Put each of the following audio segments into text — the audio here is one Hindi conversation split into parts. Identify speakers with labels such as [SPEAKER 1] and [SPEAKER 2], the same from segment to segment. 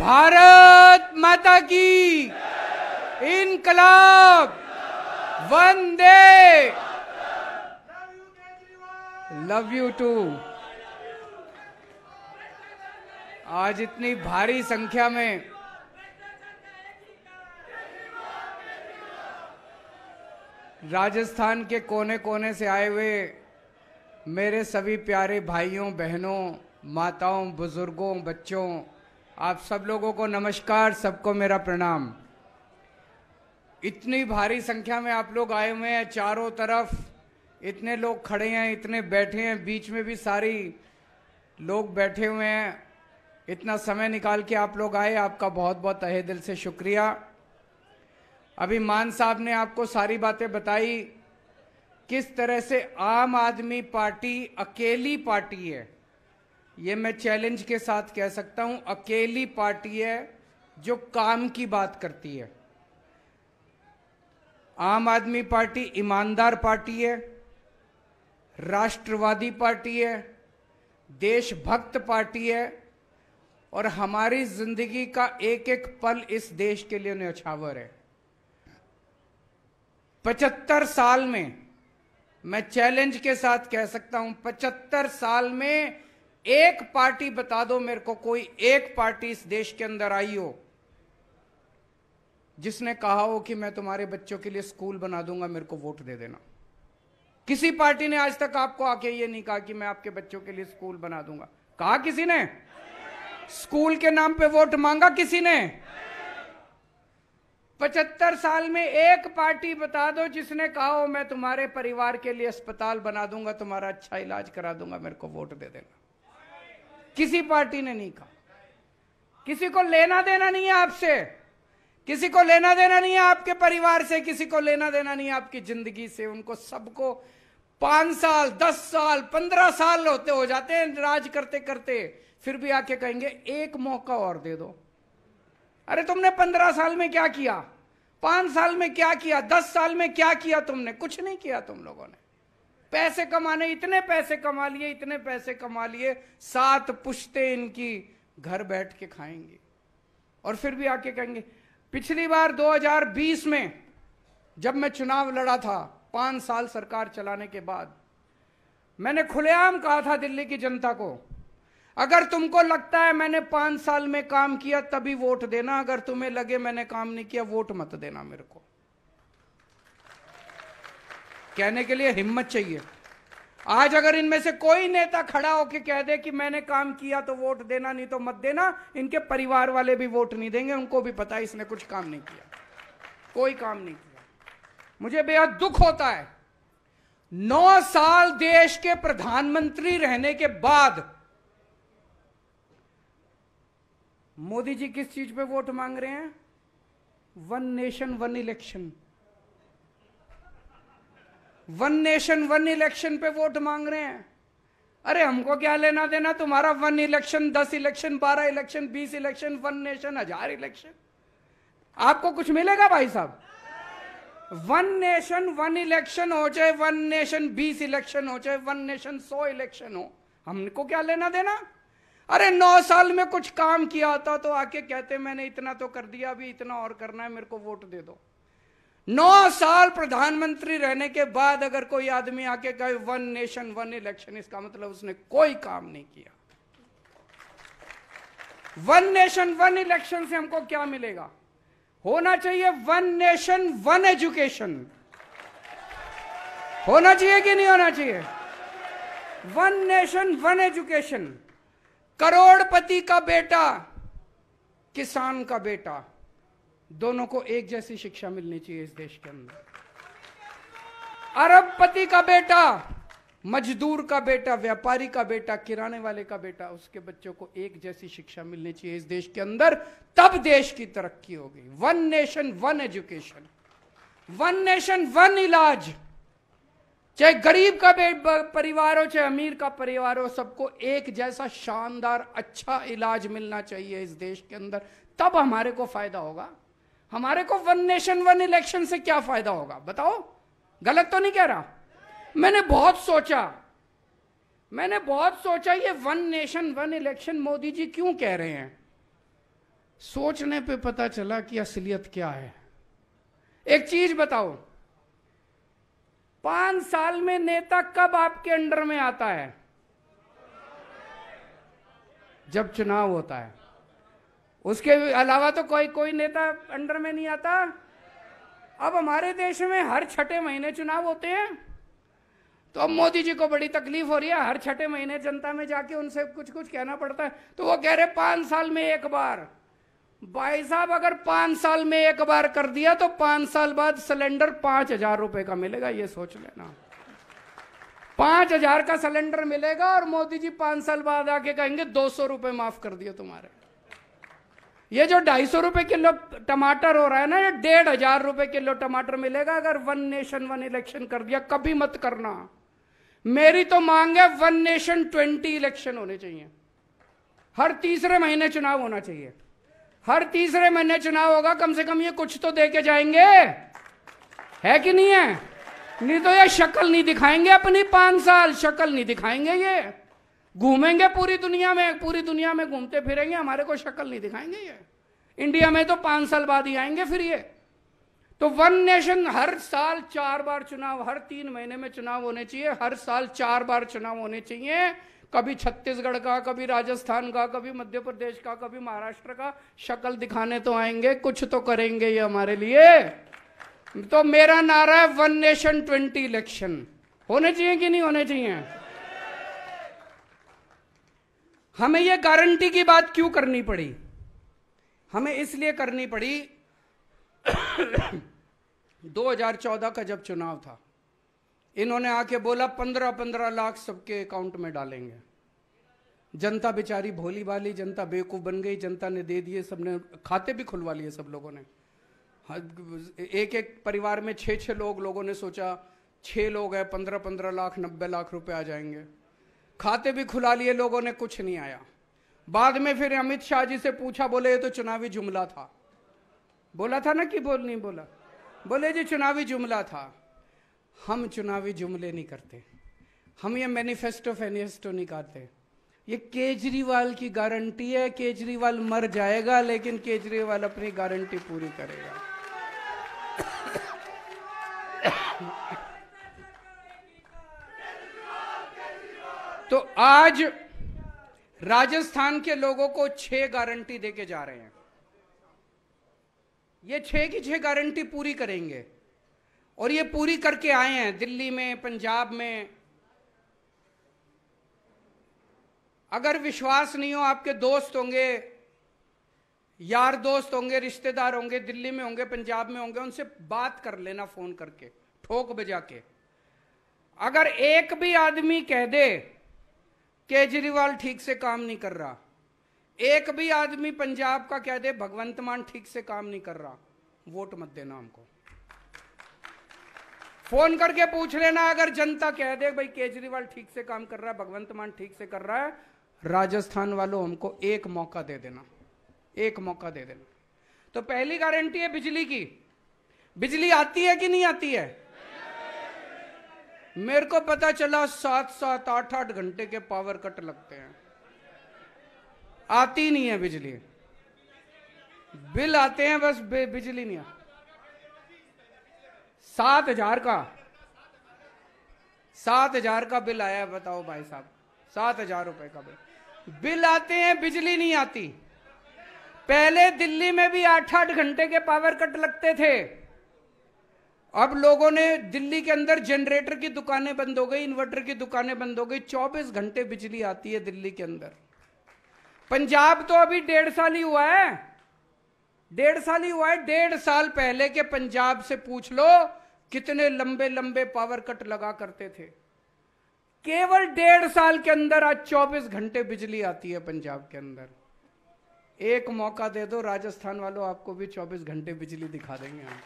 [SPEAKER 1] भारत माता की इनकलाब, वंदे, लव यू टू। आज इतनी भारी संख्या में राजस्थान के कोने कोने से आए हुए मेरे सभी प्यारे भाइयों, बहनों, माताओं, बुजुर्गों, बच्चों, आप सब लोगों को नमस्कार, सबको मेरा प्रणाम। इतनी भारी संख्या में आप लोग आए हुए हैं, चारों तरफ इतने लोग खड़े हैं, इतने बैठे हैं, बीच में भी सारी लोग बैठे हुए हैं। इतना समय निकाल के आप लोग आए, आपका बहुत बहुत तहे दिल से शुक्रिया। अभी मान साहब ने आपको सारी बातें बताई, किस तरह से आम आदमी पार्टी अकेली पार्टी है। ये मैं चैलेंज के साथ कह सकता हूं, अकेली पार्टी है जो काम की बात करती है। आम आदमी पार्टी ईमानदार पार्टी है, राष्ट्रवादी पार्टी है, देशभक्त पार्टी है और हमारी जिंदगी का एक एक पल इस देश के लिए न्यौछावर है। 75 साल में, मैं चैलेंज के साथ कह सकता हूं, 75 साल में एक पार्टी बता दो मेरे को, कोई एक पार्टी इस देश के अंदर आई हो जिसने कहा हो कि मैं तुम्हारे बच्चों के लिए स्कूल बना दूंगा, मेरे को वोट दे देना। किसी पार्टी ने आज तक आपको आके ये नहीं कहा कि मैं आपके बच्चों के लिए स्कूल बना दूंगा। कहा किसी ने? स्कूल के नाम पे वोट मांगा किसी ने? 75 साल में एक पार्टी बता दो जिसने कहा हो मैं तुम्हारे परिवार के लिए अस्पताल बना दूंगा, तुम्हारा अच्छा इलाज करा दूंगा, मेरे को वोट दे देना। किसी पार्टी ने नहीं कहा। किसी को लेना देना नहीं है आपसे, किसी को लेना देना नहीं है आपके परिवार से, किसी को लेना देना नहीं है आपकी जिंदगी से। उनको सबको 5 साल, 10 साल, 15 साल होते हो जाते हैं राज करते करते, फिर भी आके कहेंगे एक मौका और दे दो। अरे तुमने 15 साल में क्या किया? 5 साल में क्या किया? 10 साल में क्या किया तुमने? कुछ नहीं किया तुम लोगों ने। पैसे कमाने, इतने पैसे कमा लिए, इतने पैसे कमा लिए, 7 पुश्ते इनकी घर बैठ के खाएंगे और फिर भी आके कहेंगे। पिछली बार 2020 में जब मैं चुनाव लड़ा था, 5 साल सरकार चलाने के बाद, मैंने खुलेआम कहा था दिल्ली की जनता को, अगर तुमको लगता है मैंने 5 साल में काम किया तभी वोट देना, अगर तुम्हें लगे मैंने काम नहीं किया वोट मत देना। मेरे को कहने के लिए हिम्मत चाहिए। आज अगर इनमें से कोई नेता खड़ा होकर कह दे कि मैंने काम किया तो वोट देना, नहीं तो मत देना, इनके परिवार वाले भी वोट नहीं देंगे। उनको भी पता है इसने कुछ काम नहीं किया, कोई काम नहीं किया। मुझे बेहद दुख होता है, 9 साल देश के प्रधानमंत्री रहने के बाद मोदी जी किस चीज पे वोट मांग रहे हैं? 1 नेशन 1 इलेक्शन। 1 नेशन 1 इलेक्शन पे वोट मांग रहे हैं। अरे हमको क्या लेना देना तुम्हारा 1 election, 10 election, 12 election, 20 election, 1 nation, 1000 election. आपको कुछ मिलेगा भाई साहब? 1 नेशन 1 इलेक्शन हो, चाहे 1 नेशन 20 इलेक्शन हो, चाहे 1 नेशन 100 इलेक्शन हो, हमको क्या लेना देना? अरे 9 साल में कुछ काम किया होता तो आके कहते मैंने इतना तो कर दिया, अभी इतना और करना है, मेरे को वोट दे दो। 9 साल प्रधानमंत्री रहने के बाद अगर कोई आदमी आके कहे 1 नेशन 1 इलेक्शन, इसका मतलब उसने कोई काम नहीं किया। 1 नेशन 1 इलेक्शन से हमको क्या मिलेगा? होना चाहिए 1 नेशन 1 एजुकेशन। होना चाहिए कि नहीं होना चाहिए? 1 नेशन 1 एजुकेशन। करोड़पति का बेटा, किसान का बेटा, दोनों को एक जैसी शिक्षा मिलनी चाहिए इस देश के अंदर। अरबपति का बेटा, मजदूर का बेटा, व्यापारी का बेटा, किराने वाले का बेटा, उसके बच्चों को एक जैसी शिक्षा मिलनी चाहिए इस देश के अंदर, तब देश की तरक्की होगी। 1 नेशन 1 एजुकेशन, 1 नेशन 1 इलाज। चाहे गरीब का परिवार हो, चाहे अमीर का परिवार हो, सबको एक जैसा शानदार अच्छा इलाज मिलना चाहिए इस देश के अंदर, तब हमारे को फायदा होगा। हमारे को 1 नेशन 1 इलेक्शन से क्या फायदा होगा बताओ? गलत तो नहीं कह रहा? मैंने बहुत सोचा ये 1 नेशन 1 इलेक्शन मोदी जी क्यों कह रहे हैं। सोचने पे पता चला कि असलियत क्या है। एक चीज बताओ, 5 साल में नेता कब आपके अंडर में आता है? जब चुनाव होता है। उसके अलावा तो कोई नेता अंडर में नहीं आता। अब हमारे देश में हर 6 महीने चुनाव होते हैं, तो अब मोदी जी को बड़ी तकलीफ हो रही है, हर 6 महीने जनता में जाके उनसे कुछ कुछ कहना पड़ता है। तो वो कह रहे 5 साल में एक बार। भाई साहब, अगर 5 साल में एक बार कर दिया तो 5 साल बाद सिलेंडर 5,000 रुपए का मिलेगा, ये सोच लेना। 5,000 का सिलेंडर मिलेगा और मोदी जी 5 साल बाद आके कहेंगे 200 रुपए माफ कर दिए तुम्हारे। ये जो 250 रुपए किलो टमाटर हो रहा है ना, ये 1,500 रुपए किलो टमाटर मिलेगा अगर 1 नेशन 1 इलेक्शन कर दिया। कभी मत करना। मेरी तो मांग है 1 नेशन 20 इलेक्शन होने चाहिए। हर तीसरे महीने चुनाव होना चाहिए। हर तीसरे महीने चुनाव होगा, कम से कम ये कुछ तो दे के जाएंगे, है कि नहीं है? नहीं तो ये शक्ल नहीं दिखाएंगे अपनी। 5 साल शक्ल नहीं दिखाएंगे। ये घूमेंगे पूरी दुनिया में घूमते फिरेंगे, हमारे को शक्ल नहीं दिखाएंगे। ये इंडिया में तो 5 साल बाद ही आएंगे फिर ये। तो 1 नेशन, हर साल 4 बार चुनाव, हर 3 महीने में चुनाव होने चाहिए। हर साल 4 बार चुनाव होने चाहिए। कभी छत्तीसगढ़ का, कभी राजस्थान का, कभी मध्य प्रदेश का, कभी महाराष्ट्र का। शक्ल दिखाने तो आएंगे, कुछ तो करेंगे ये हमारे लिए। तो मेरा नारा है 1 नेशन 20 इलेक्शन। होने चाहिए कि नहीं होने चाहिए? हमें यह गारंटी की बात क्यों करनी पड़ी? हमें इसलिए करनी पड़ी 2014 का जब चुनाव था, इन्होंने आके बोला 15-15 लाख सबके अकाउंट में डालेंगे। जनता बेचारी भोली भाली, जनता बेवकूफ बन गई, जनता ने दे दिए, सबने खाते भी खुलवा लिए सब लोगों ने। एक एक परिवार में 6-6 लोगों ने सोचा 6 लोग हैं, 15-15 लाख 90 लाख रुपए आ जाएंगे। खाते भी खुला लिए लोगों ने, कुछ नहीं आया। बाद में फिर अमित शाह जी से पूछा, बोले ये तो चुनावी जुमला था। बोला था ना कि नहीं बोला? बोले जी चुनावी जुमला था। हम चुनावी जुमले नहीं करते, हम ये मैनिफेस्टो नहीं करते। ये केजरीवाल की गारंटी है। केजरीवाल मर जाएगा लेकिन केजरीवाल अपनी गारंटी पूरी करेगा। तो आज राजस्थान के लोगों को 6 गारंटी देके जा रहे हैं। ये 6 की 6 गारंटी पूरी करेंगे और ये पूरी करके आए हैं। दिल्ली में, पंजाब में। अगर विश्वास नहीं हो, आपके दोस्त होंगे, यार दोस्त होंगे, रिश्तेदार होंगे, दिल्ली में होंगे, पंजाब में होंगे, उनसे बात कर लेना फोन करके, ठोक बजा के। अगर एक भी आदमी कह दे केजरीवाल ठीक से काम नहीं कर रहा, एक भी आदमी पंजाब का कह दे भगवंत मान ठीक से काम नहीं कर रहा, वोट मत देना हमको। फोन करके पूछ लेना। अगर जनता कह दे भाई केजरीवाल ठीक से काम कर रहा है, भगवंत मान ठीक से कर रहा है, राजस्थान वालों हमको एक मौका दे देना, एक मौका दे देना। तो पहली गारंटी है बिजली की। बिजली आती है कि नहीं आती है? मेरे को पता चला 7-7, 8-8 घंटे के पावर कट लगते हैं, आती नहीं है बिजली। बिल आते हैं बस, बिजली नहीं आती। 7,000 का बिल आया, बताओ भाई साहब, 7,000 रुपए का बिल आते हैं, बिजली नहीं आती। पहले दिल्ली में भी 8-8 घंटे के पावर कट लगते थे। अब लोगों ने, दिल्ली के अंदर जनरेटर की दुकानें बंद हो गई, इन्वर्टर की दुकानें बंद हो गई, 24 घंटे बिजली आती है दिल्ली के अंदर। पंजाब तो अभी 1.5 साल ही हुआ है, 1.5 साल ही हुआ है। 1.5 साल पहले के पंजाब से पूछ लो कितने लंबे लंबे पावर कट लगा करते थे। केवल 1.5 साल के अंदर आज 24 घंटे बिजली आती है पंजाब के अंदर। एक मौका दे दो राजस्थान वालों, आपको भी 24 घंटे बिजली दिखा देंगे हम।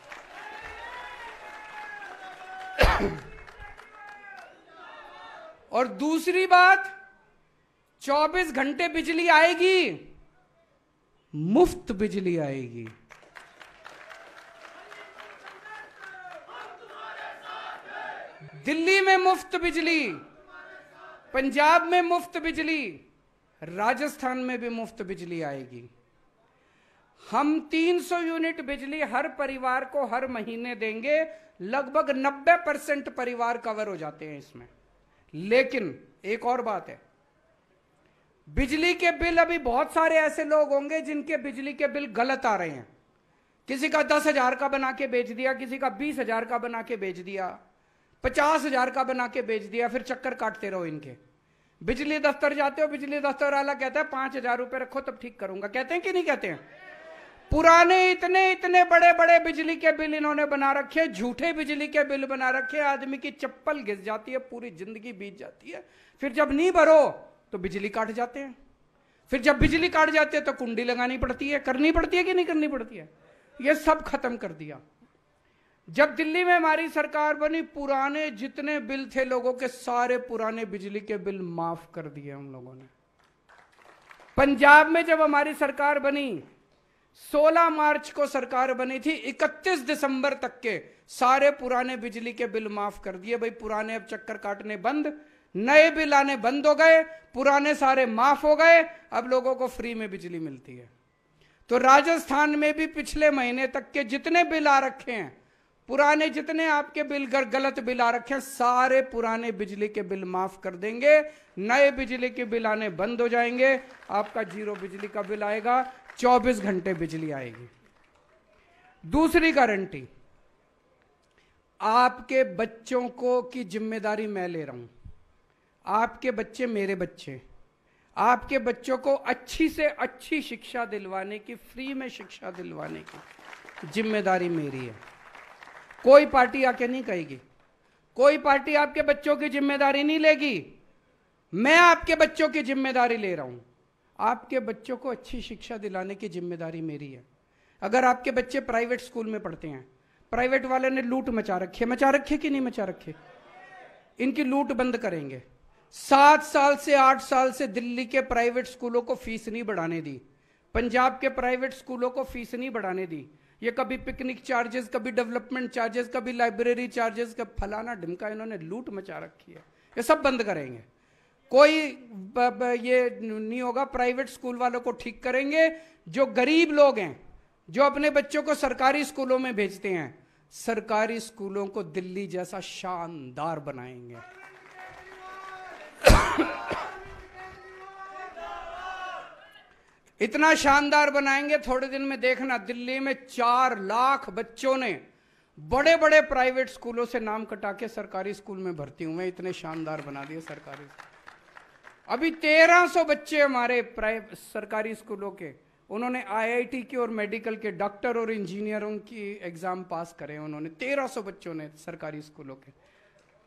[SPEAKER 1] और दूसरी बात, 24 घंटे बिजली आएगी, मुफ्त बिजली आएगी। दिल्ली में मुफ्त बिजली, पंजाब में मुफ्त बिजली, राजस्थान में भी मुफ्त बिजली आएगी। हम 300 यूनिट बिजली हर परिवार को हर महीने देंगे। लगभग 90% परिवार कवर हो जाते हैं इसमें। लेकिन एक और बात है, बिजली के बिल, अभी बहुत सारे ऐसे लोग होंगे जिनके बिजली के बिल गलत आ रहे हैं। किसी का 10,000 का बना के बेच दिया, किसी का 20,000 का बना के बेच दिया, 50,000 का बना के बेच दिया, फिर चक्कर काटते रहो इनके। बिजली दफ्तर जाते हो, बिजली दफ्तर वाला कहता है 5,000 रुपए रखो तब ठीक करूंगा। कहते हैं कि नहीं कहते हैं? पुराने इतने इतने बड़े बड़े बिजली के बिल इन्होंने बना रखे, झूठे बिजली के बिल बना रखे। आदमी की चप्पल घिस जाती है, पूरी जिंदगी बीत जाती है। फिर जब नहीं भरो तो बिजली काट जाते हैं। फिर जब बिजली काट जाती है तो कुंडी लगानी पड़ती है। करनी पड़ती है कि नहीं करनी पड़ती है? ये सब खत्म कर दिया। जब दिल्ली में हमारी सरकार बनी, पुराने जितने बिल थे लोगों के, सारे पुराने बिजली के बिल माफ कर दिए हम लोगों ने। पंजाब में जब हमारी सरकार बनी, 16 मार्च को सरकार बनी थी, 31 दिसंबर तक के सारे पुराने बिजली के बिल माफ कर दिए। भाई पुराने अब चक्कर काटने बंद, नए बिल आने बंद हो गए, पुराने सारे माफ हो गए, अब लोगों को फ्री में बिजली मिलती है। तो राजस्थान में भी पिछले महीने तक के जितने बिल आ रखे हैं, पुराने जितने आपके बिल गलत बिल आ रखे हैं, सारे पुराने बिजली के बिल माफ कर देंगे। नए बिजली के बिल आने बंद हो जाएंगे। आपका जीरो बिजली का बिल आएगा, 24 घंटे बिजली आएगी। दूसरी गारंटी, आपके बच्चों को की जिम्मेदारी मैं ले रहा हूं। आपके बच्चे मेरे बच्चे, आपके बच्चों को अच्छी से अच्छी शिक्षा दिलवाने की, फ्री में शिक्षा दिलवाने की जिम्मेदारी मेरी है। कोई पार्टी आके नहीं कहेगी, कोई पार्टी आपके बच्चों की जिम्मेदारी नहीं लेगी। मैं आपके बच्चों की जिम्मेदारी ले रहा हूं। आपके बच्चों को अच्छी शिक्षा दिलाने की जिम्मेदारी मेरी है। अगर आपके बच्चे प्राइवेट स्कूल में पढ़ते हैं, प्राइवेट वाले ने लूट मचा रखे कि नहीं मचा रखे? इनकी लूट बंद करेंगे। 7 साल से 8 साल से दिल्ली के प्राइवेट स्कूलों को फीस नहीं बढ़ाने दी, पंजाब के प्राइवेट स्कूलों को फीस नहीं बढ़ाने दी। ये कभी पिकनिक चार्जेस, कभी डेवलपमेंट चार्जेस, कभी लाइब्रेरी चार्जेस, कभी फलाना ढिमका, इन्होंने लूट मचा रखी है। ये सब बंद करेंगे। कोई ये नहीं होगा। प्राइवेट स्कूल वालों को ठीक करेंगे। जो गरीब लोग हैं, जो अपने बच्चों को सरकारी स्कूलों में भेजते हैं, सरकारी स्कूलों को दिल्ली जैसा शानदार बनाएंगे। इतना शानदार बनाएंगे, थोड़े दिन में देखना, दिल्ली में 4 लाख बच्चों ने बड़े बड़े प्राइवेट स्कूलों से नाम कटा के सरकारी स्कूल में भर्ती हुए। इतने शानदार बना दिए सरकारी। अभी 1300 बच्चे हमारे सरकारी स्कूलों के, उन्होंने आईआईटी की और मेडिकल के, डॉक्टर और इंजीनियरों की एग्जाम पास करे उन्होंने। 1300 बच्चों ने सरकारी स्कूलों के।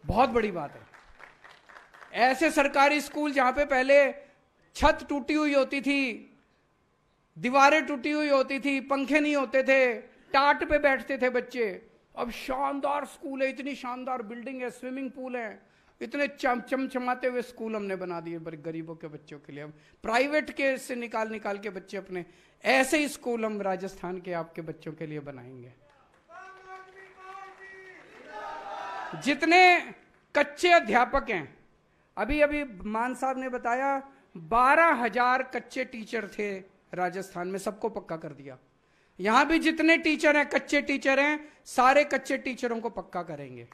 [SPEAKER 1] बहुत बड़ी बात है। ऐसे सरकारी स्कूल जहां पे पहले छत टूटी हुई होती थी, दीवारें टूटी हुई होती थी, पंखे नहीं होते थे, टाट पे बैठते थे बच्चे, अब शानदार स्कूल है, इतनी शानदार बिल्डिंग है, स्विमिंग पूल है, इतने चमचमाते हुए स्कूल हमने बना दिए गरीबों के बच्चों के लिए। अब प्राइवेट के से निकाल के बच्चे अपने, ऐसे ही स्कूल हम राजस्थान के आपके बच्चों के लिए बनाएंगे। जितने कच्चे अध्यापक हैं, अभी मान साहब ने बताया 12,000 कच्चे टीचर थे राजस्थान में, सबको पक्का कर दिया। यहां भी जितने टीचर हैं, कच्चे टीचर हैं, सारे कच्चे टीचरों को पक्का करेंगे।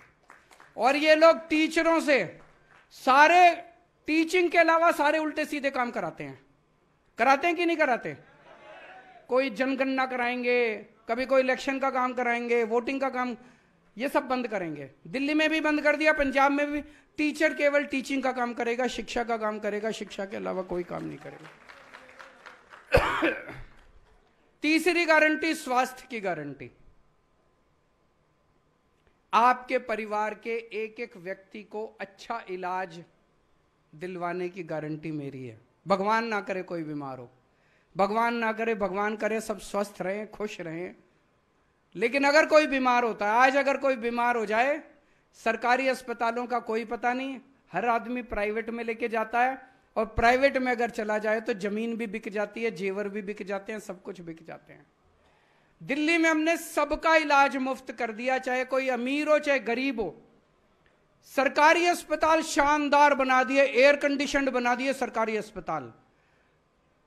[SPEAKER 1] और ये लोग टीचरों से सारे टीचिंग के अलावा सारे उल्टे सीधे काम कराते हैं कि नहीं कराते? कोई जनगणना कराएंगे, कभी कोई इलेक्शन का काम कराएंगे, वोटिंग का काम, ये सब बंद करेंगे। दिल्ली में भी बंद कर दिया, पंजाब में भी। टीचर केवल टीचिंग का काम करेगा, शिक्षा का काम करेगा, शिक्षा के अलावा कोई काम नहीं करेगा। तीसरी गारंटी, स्वास्थ्य की गारंटी। आपके परिवार के एक एक व्यक्ति को अच्छा इलाज दिलवाने की गारंटी मेरी है। भगवान ना करे कोई बीमार हो, भगवान ना करे, भगवान करे सब स्वस्थ रहें, खुश रहें। लेकिन अगर कोई बीमार होता है, आज अगर कोई बीमार हो जाए, सरकारी अस्पतालों का कोई पता नहीं, हर आदमी प्राइवेट में लेके जाता है, और प्राइवेट में अगर चला जाए तो जमीन भी बिक जाती है, जेवर भी बिक जाते हैं, सब कुछ बिक जाते हैं। दिल्ली में हमने सबका इलाज मुफ्त कर दिया, चाहे कोई अमीर हो चाहे गरीब हो। सरकारी अस्पताल शानदार बना दिए, एयर कंडीशनड बना दिए सरकारी अस्पताल।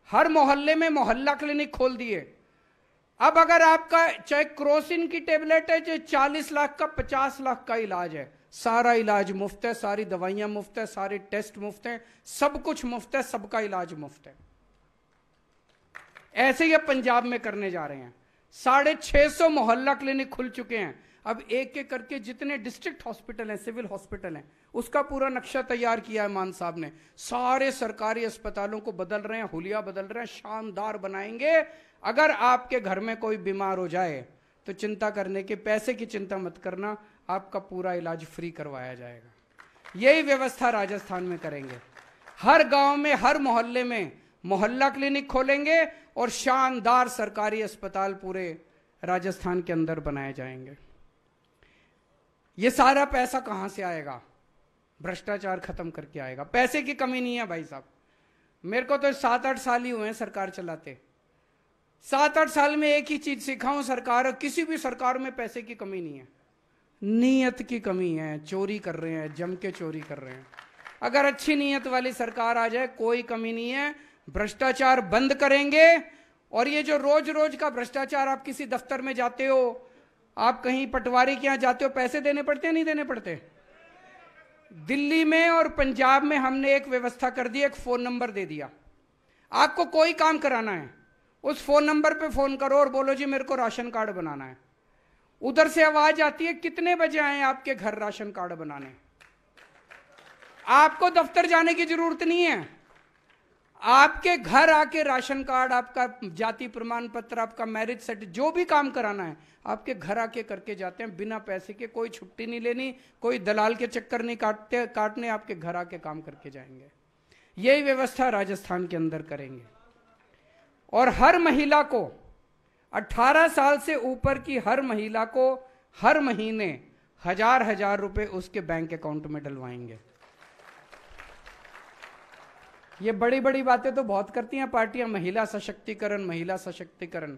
[SPEAKER 1] हर मोहल्ले में मोहल्ला क्लिनिक खोल दिए। अब अगर आपका चाहे क्रोसिन की टेबलेट है, जो 40 लाख का 50 लाख का इलाज है, सारा इलाज मुफ्त है, सारी दवाइयां मुफ्त है, सारे टेस्ट मुफ्त हैं, सब कुछ मुफ्त है, सबका इलाज मुफ्त है। ऐसे ही अब पंजाब में करने जा रहे हैं। 650 मोहल्ला क्लिनिक खुल चुके हैं। अब एक एक करके जितने डिस्ट्रिक्ट हॉस्पिटल हैं, सिविल हॉस्पिटल हैं, उसका पूरा नक्शा तैयार किया है मान साहब ने। सारे सरकारी अस्पतालों को बदल रहे हैं, हुलिया बदल रहे हैं, शानदार बनाएंगे। अगर आपके घर में कोई बीमार हो जाए तो चिंता करने के, पैसे की चिंता मत करना, आपका पूरा इलाज फ्री करवाया जाएगा। यही व्यवस्था राजस्थान में करेंगे। हर गांव में, हर मोहल्ले में मोहल्ला क्लिनिक खोलेंगे और शानदार सरकारी अस्पताल पूरे राजस्थान के अंदर बनाए जाएंगे। ये सारा पैसा कहां से आएगा? भ्रष्टाचार खत्म करके आएगा। पैसे की कमी नहीं है भाई साहब। मेरे को तो 7-8 साल ही हुए हैं सरकार चलाते। 7-8 साल में एक ही चीज सीखा हूं, सरकार, किसी भी सरकार में पैसे की कमी नहीं है, नीयत की कमी है। चोरी कर रहे हैं, जम के चोरी कर रहे हैं। अगर अच्छी नीयत वाली सरकार आ जाए, कोई कमी नहीं है। भ्रष्टाचार बंद करेंगे। और ये जो रोज रोज का भ्रष्टाचार, आप किसी दफ्तर में जाते हो, आप कहीं पटवारी के यहां जाते हो, पैसे देने पड़ते हैं, नहीं देने पड़ते? दिल्ली में और पंजाब में हमने एक व्यवस्था कर दी, एक फोन नंबर दे दिया। आपको कोई काम कराना है, उस फोन नंबर पे फोन करो और बोलो जी मेरे को राशन कार्ड बनाना है। उधर से आवाज आती है, कितने बजे आए आपके घर राशन कार्ड बनाने। आपको दफ्तर जाने की जरूरत नहीं है, आपके घर आके राशन कार्ड, आपका जाति प्रमाण पत्र, आपका मैरिज सर्टिफिकेट, जो भी काम कराना है आपके घर आके करके जाते हैं, बिना पैसे के। कोई छुट्टी नहीं लेनी, कोई दलाल के चक्कर नहीं काटने, आपके घर आके काम करके जाएंगे। यही व्यवस्था राजस्थान के अंदर करेंगे। और हर महिला को, 18 साल से ऊपर की हर महिला को हर महीने 1000 रुपए उसके बैंक अकाउंट में डलवाएंगे। ये बड़ी बड़ी बातें तो बहुत करती हैं पार्टियां, महिला सशक्तिकरण, महिला सशक्तिकरण।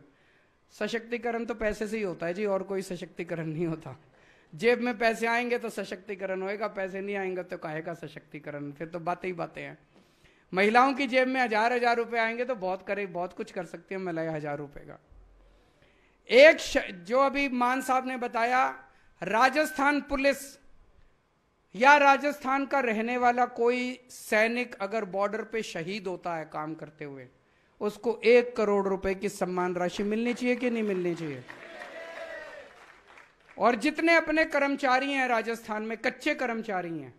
[SPEAKER 1] सशक्तिकरण तो पैसे से ही होता है जी, और कोई सशक्तिकरण नहीं होता। जेब में पैसे आएंगे तो सशक्तिकरण होएगा, पैसे नहीं आएंगे तो काहेगा सशक्तिकरण? फिर तो बातें ही बातें हैं। महिलाओं की जेब में 1000 रुपए आएंगे तो बहुत कुछ कर सकती है महिलाएं 1000 रुपए का। जो अभी मान साहब ने बताया, राजस्थान पुलिस या राजस्थान का रहने वाला कोई सैनिक अगर बॉर्डर पे शहीद होता है काम करते हुए, उसको 1 करोड़ रुपए की सम्मान राशि मिलनी चाहिए कि नहीं मिलनी चाहिए? और जितने अपने कर्मचारी हैं राजस्थान में, कच्चे कर्मचारी हैं,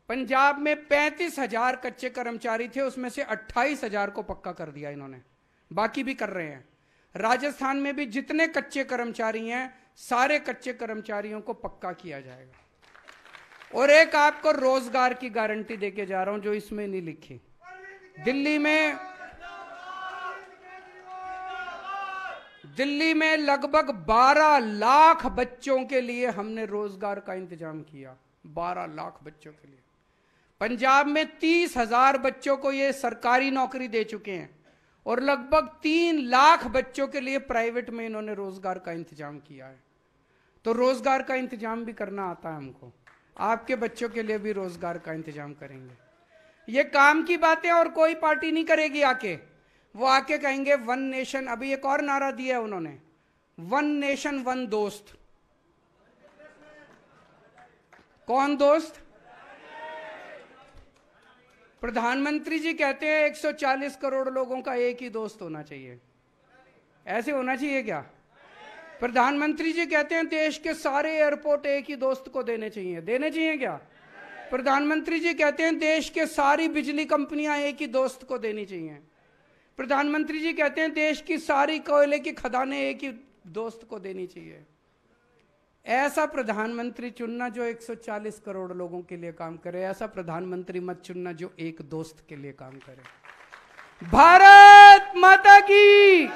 [SPEAKER 1] पंजाब में 35,000 कच्चे कर्मचारी थे, उसमें से 28,000 को पक्का कर दिया इन्होंने, बाकी भी कर रहे हैं। राजस्थान में भी जितने कच्चे कर्मचारी हैं, सारे कच्चे कर्मचारियों को पक्का किया जाएगा। और एक आपको रोजगार की गारंटी देके जा रहा हूं जो इसमें नहीं लिखी। दिल्ली में लगभग 12 लाख बच्चों के लिए हमने रोजगार का इंतजाम किया। 12 लाख बच्चों के लिए। पंजाब में 30,000 बच्चों को ये सरकारी नौकरी दे चुके हैं और लगभग 3 लाख बच्चों के लिए प्राइवेट में इन्होंने रोजगार का इंतजाम किया है। तो रोजगार का इंतजाम भी करना आता है हमको। आपके बच्चों के लिए भी रोजगार का इंतजाम करेंगे। ये काम की बातें और कोई पार्टी नहीं करेगी आके। वो आके कहेंगे 1 नेशन, अभी एक और नारा दिया उन्होंने, 1 नेशन 1 दोस्त। कौन दोस्त? प्रधानमंत्री जी कहते हैं 140 करोड़ लोगों का एक ही दोस्त होना चाहिए। ऐसे होना चाहिए क्या? प्रधानमंत्री जी कहते हैं देश के सारे एयरपोर्ट एक ही दोस्त को देने चाहिए क्या? प्रधानमंत्री जी कहते हैं देश के सारी बिजली कंपनियां एक ही दोस्त को देनी चाहिए। प्रधानमंत्री जी कहते हैं देश की सारी कोयले की खदानें एक ही दोस्त को देनी चाहिए। ऐसा प्रधानमंत्री चुनना जो 140 करोड़ लोगों के लिए काम करे। ऐसा प्रधानमंत्री मत चुनना जो एक दोस्त के लिए काम करे। भारत माता की।